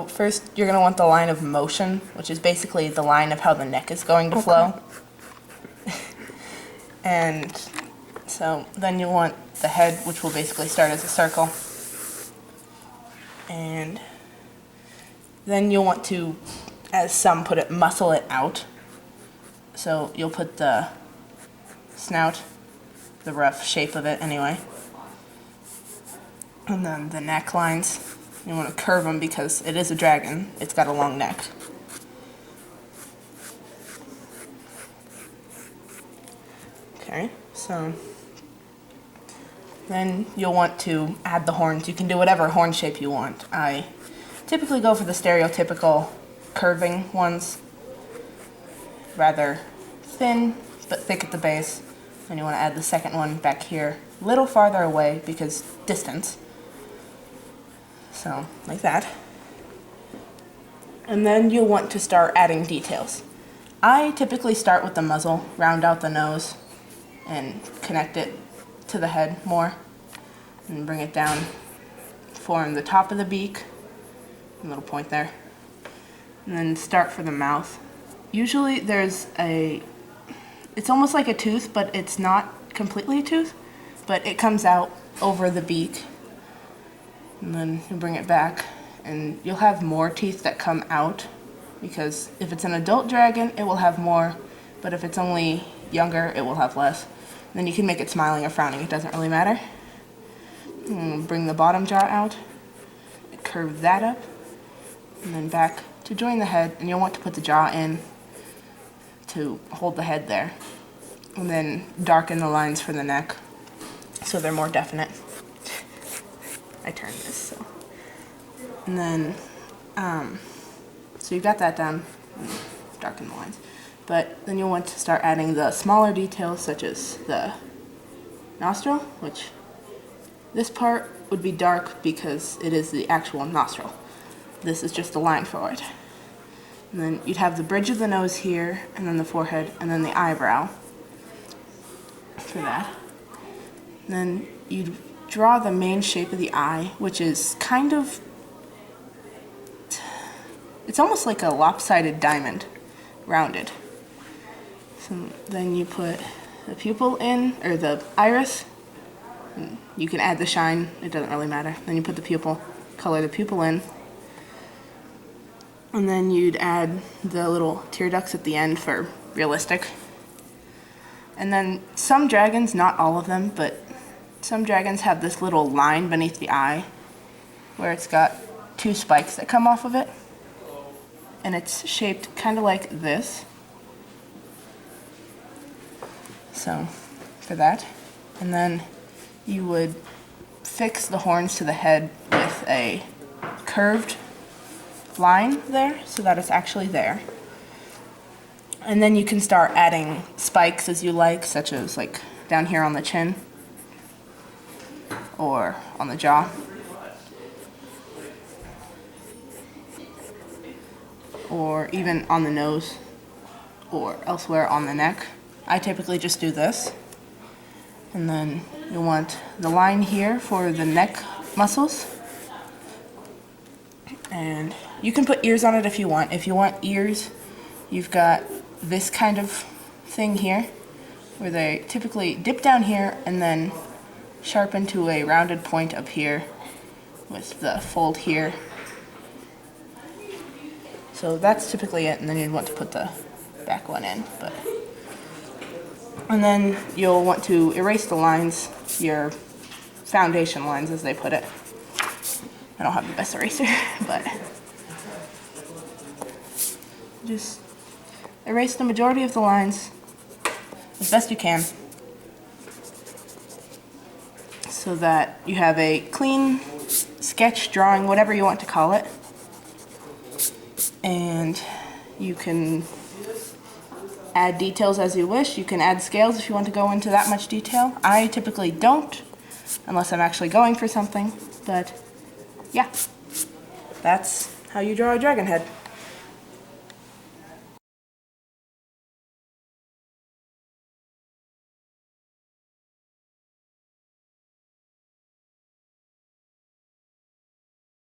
First, you're going to want the line of motion, which is basically the line of how the neck is going to flow. And so then you want the head, which will basically start as a circle. And then you'll want to, as some put it, muscle it out. So you'll put the snout, the rough shape of it anyway. And then the neck lines. You want to curve them because it is a dragon. It's got a long neck. Okay, so then you'll want to add the horns. You can do whatever horn shape you want. I typically go for the stereotypical curving ones, rather thin but thick at the base. And you want to add the second one back here, a little farther away because distance. So, like that. And then you'll want to start adding details. I typically start with the muzzle, round out the nose, and connect it to the head more. And bring it down, form the top of the beak, a little point there. And then start for the mouth. Usually there's it's almost like a tooth, but it's not completely a tooth, but it comes out over the beak. And then you bring it back, and you'll have more teeth that come out, because if it's an adult dragon, it will have more, but if it's only younger, it will have less. And then you can make it smiling or frowning, it doesn't really matter. And bring the bottom jaw out, curve that up, and then back to join the head, and you'll want to put the jaw in to hold the head there. And then darken the lines for the neck so they're more definite. I turned this, so. And then, so you've got that done, darken the lines. But then you'll want to start adding the smaller details, such as the nostril, which this part would be dark because it is the actual nostril. This is just a line for it. And then you'd have the bridge of the nose here, and then the forehead, and then the eyebrow for that. And then you'd draw the main shape of the eye, which is kind of, it's almost like a lopsided diamond, rounded. So then you put the pupil in, or the iris. And you can add the shine, it doesn't really matter. Then you put the pupil, color the pupil in. And then you'd add the little tear ducts at the end for realistic. And then some dragons, not all of them, but some dragons have this little line beneath the eye where it's got two spikes that come off of it. And it's shaped kind of like this. So, for that. And then you would fix the horns to the head with a curved line there so that it's actually there. And then you can start adding spikes as you like, such as like down here on the chin or on the jaw, or even on the nose or elsewhere on the neck. I typically just do this. And then you want the line here for the neck muscles. And you can put ears on it if you want. If you want ears, you've got this kind of thing here, where they typically dip down here and then sharpen to a rounded point up here with the fold here. So that's typically it, and then you'd want to put the back one in. And then you'll want to erase the lines, your foundation lines as they put it. I don't have the best eraser, but just erase the majority of the lines as best you can so that you have a clean sketch, drawing, whatever you want to call it. And you can add details as you wish. You can add scales if you want to go into that much detail. I typically don't, unless I'm actually going for something, but yeah, that's how you draw a dragon head.